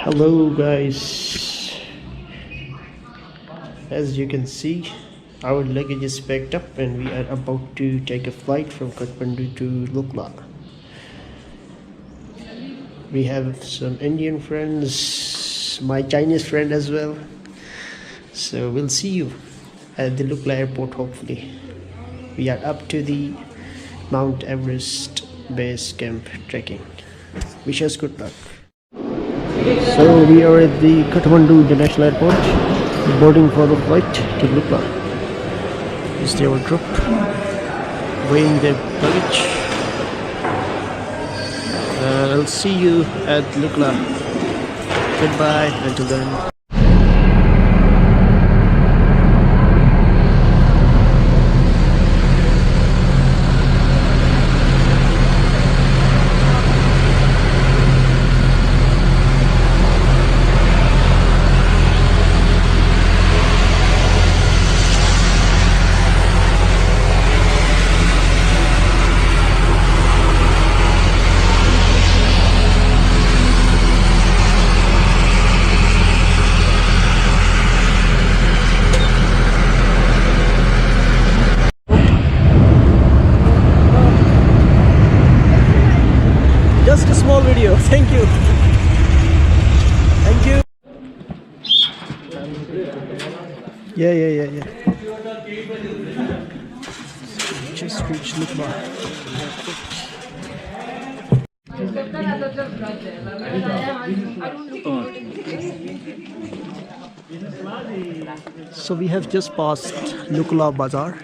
Hello guys, as you can see our luggage is packed up and we are about to take a flight from Kathmandu to Lukla. We have some Indian friends, my Chinese friend as well, so we'll see you at the Lukla Airport. Hopefully we are up to the Mount Everest base camp trekking. Wish us good luck. So we are at the Kathmandu International Airport, boarding for the flight to Lukla. This is our group, weighing their luggage. I'll see you at Lukla. Goodbye until then. Just a small video. Thank you. Thank you. Yeah. Just reached Lukla. So we have just passed Lukla Bazar.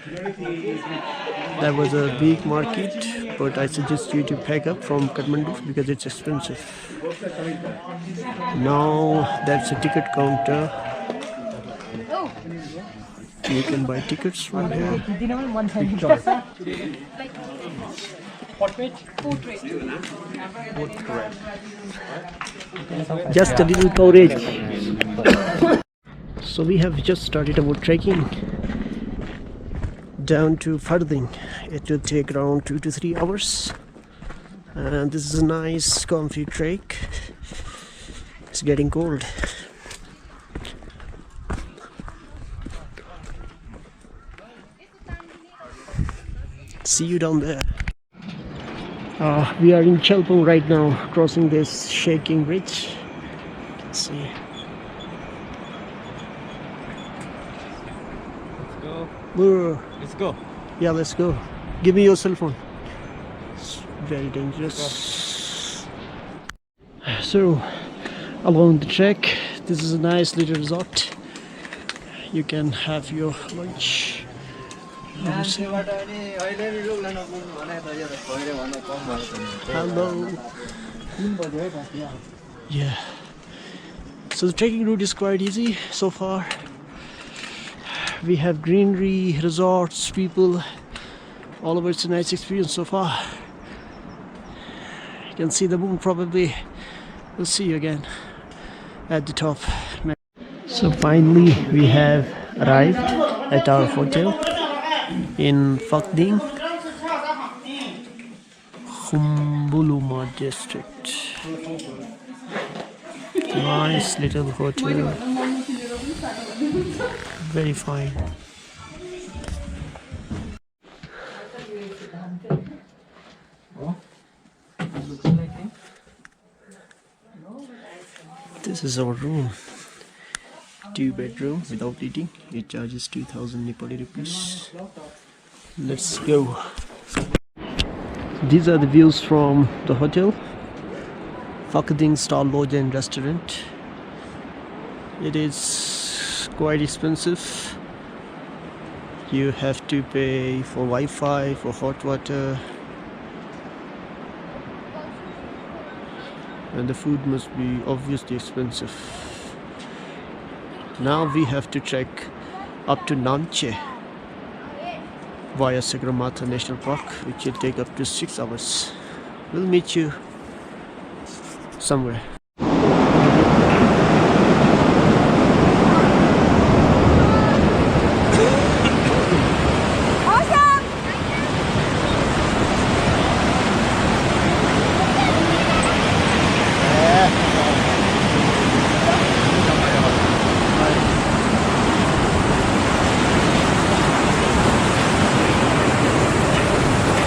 That was a big market, but I suggest you to pack up from Kathmandu because it's expensive. Now that's a ticket counter. You can buy tickets from here. Just a little courage. So we have just started our trekking down to Farding. It will take around 2 to 3 hours, and this is a nice comfy trek. It's getting cold. See you down there. We are in Chelpong right now, crossing this shaking bridge. Let's see. Let's go. Yeah, let's go. Give me your cell phone. It's very dangerous. So, along the trek, this is a nice little resort. You can have your lunch. Hello. Yeah. So the trekking route is quite easy so far. We have greenery, resorts, people, all over. It's a nice experience so far. You can see the moon probably. We'll see you again at the top. So finally we have arrived at our hotel in Fakding, Solukhumbu District. Nice little hotel. Very fine. This is our room. 2-bedroom without eating. It charges 2,000 Nepali rupees. Let's go. These are the views from the hotel. Fakding Star Lodge and Restaurant. It is quite expensive. You have to pay for Wi-Fi, for hot water, and the food must be obviously expensive. Now we have to trek up to Namche via Sagarmatha National Park, which will take up to 6 hours. We'll meet you somewhere.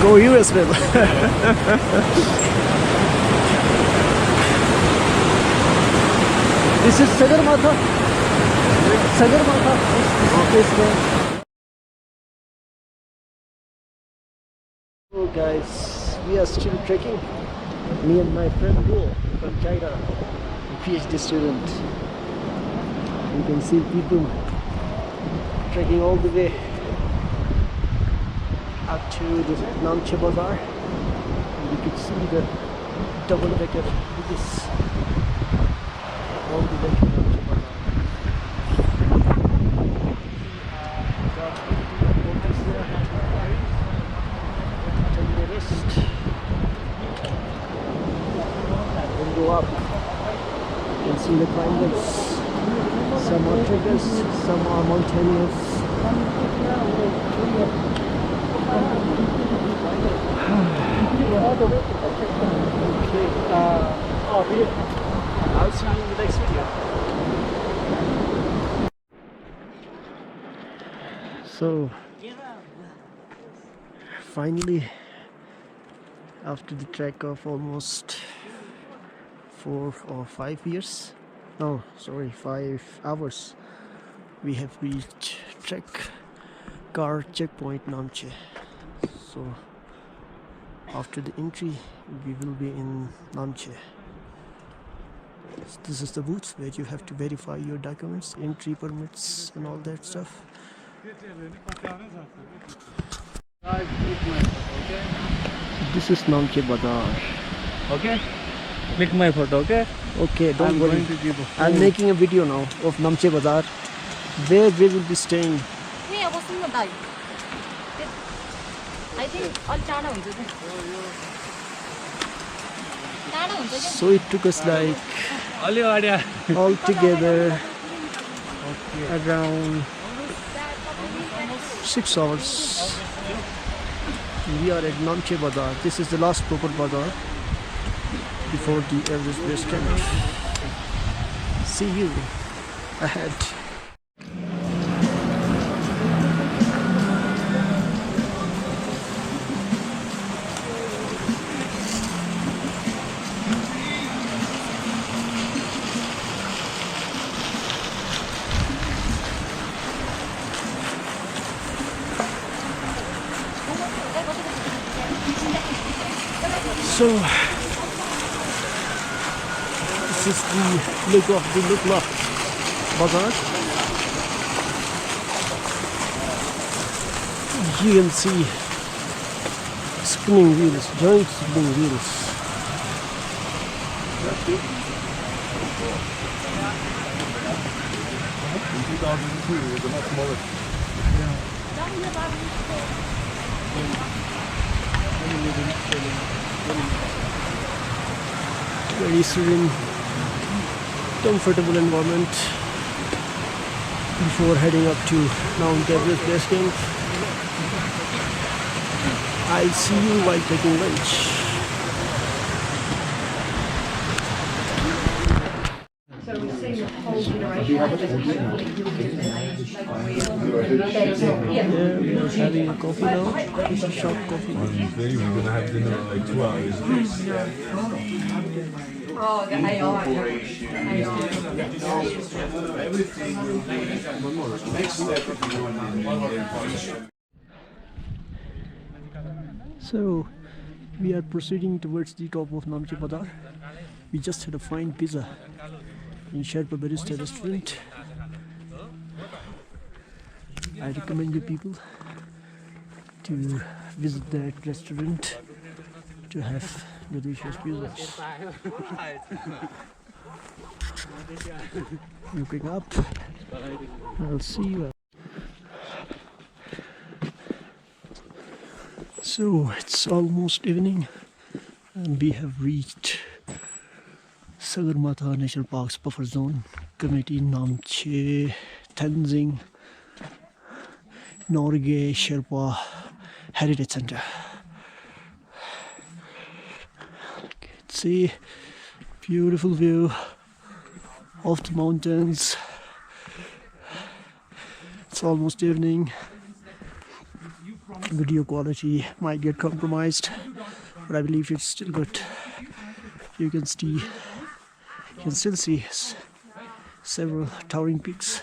Go you as well. This is Sagarmatha. Sagarmatha. This name. So guys, we are still trekking. Me and my friend Go from China, a PhD student. You can see people trekking all the way up to the Namche Bazar. You could see the double-decker buses all the way to Namche Bazar. Got motors there. Take the rest. Then go up. You can see the climbers. Some are trekkers, some are mountaineers. Okay. I'll see you in the next video. So, finally, after the trek of almost 4 or 5 years, no, sorry, 5 hours, we have reached trek car checkpoint Namche. So after the entry we will be in Namche. This is the booth where you have to verify your documents, entry permits and all that stuff. This is Namche Bazar. Okay? Click my photo, okay? Okay, don't worry. Going to give a I'm making a video now of Namche Bazar, where we will be staying. I think So it took us like all together around 6 hours. We are at Namche Bazar. This is the last proper bazaar before the Everest base camp. See you ahead. So this is the look of the Lukla Bazar. You can see spinning wheels, giant spinning wheels. In 2002 it was a lot smaller. Very serene, comfortable environment before heading up to Mount Everest base camp. I'll see you while taking lunch. Yeah, we are having a coffee now. It's a short coffee. We're gonna have dinner in like 2 hours. So we are proceeding towards the top of Namche Bazar. We just had a fine pizza in Sherpa Barista restaurant. I recommend you people to visit that restaurant to have delicious pizzas. Looking up, I'll see you. So it's almost evening and we have reached Sagarmatha National Park's buffer zone, community Namche, Tenzing, Norge Sherpa Heritage Center. See, beautiful view of the mountains. It's almost evening. Video quality might get compromised, but I believe it's still good. You can still see several towering peaks.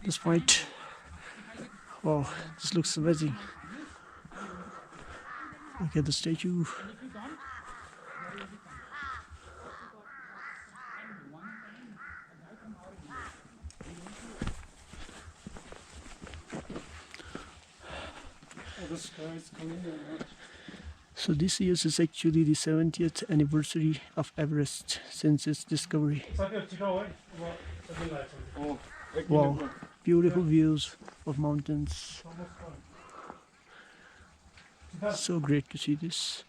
This point, wow, this looks amazing. Look at the statue. So this year is actually the 70th anniversary of Everest since its discovery. Wow, beautiful views of mountains. So great to see this.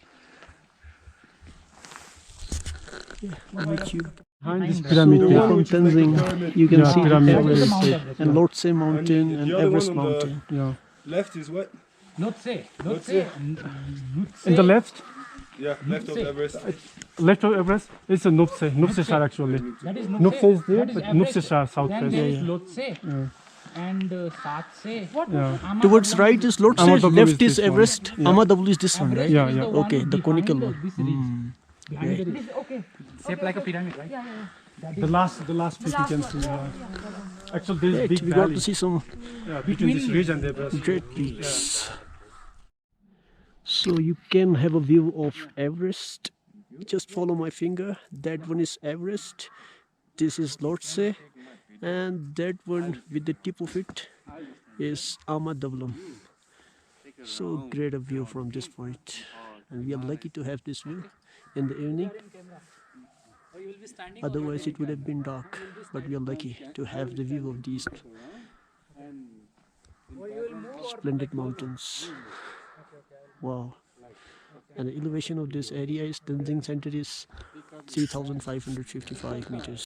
Yeah, I'll meet you. Behind this pyramid, So from Tenzing, you can see the pyramid. Everest and Lhotse Mountain and the other Everest one on the- Mountain. Yeah. Left is what? Notse. In the left, Yeah, left of Everest. left of Everest, it's a Nupse Shar actually. That is Nupse is there, but Nupse Shar south Then face. there is Yeah. Lotse and Satse. Yeah. Towards right is Lhotse, Amadablu left is is this one. Everest. Yeah. Amadablu is this one, right? Yeah, yeah. Okay, the conical one. This ridge. Behind the ridge. Okay. Shaped like a pyramid, right? The last peak you can see. Actually, there's Great, big we got to valley. see some Between this ridge and the Everest. great peaks. So you can have a view of Everest. Just follow my finger. That one is Everest. This is Lhotse. And that one with the tip of it is Amadablu. So great a view from this point. And we are lucky to have this view in the evening. Otherwise it would have been dark. But we are lucky to have the view of these splendid mountains. Wow. And the elevation of this area is Tenzing Center is 3,555 meters.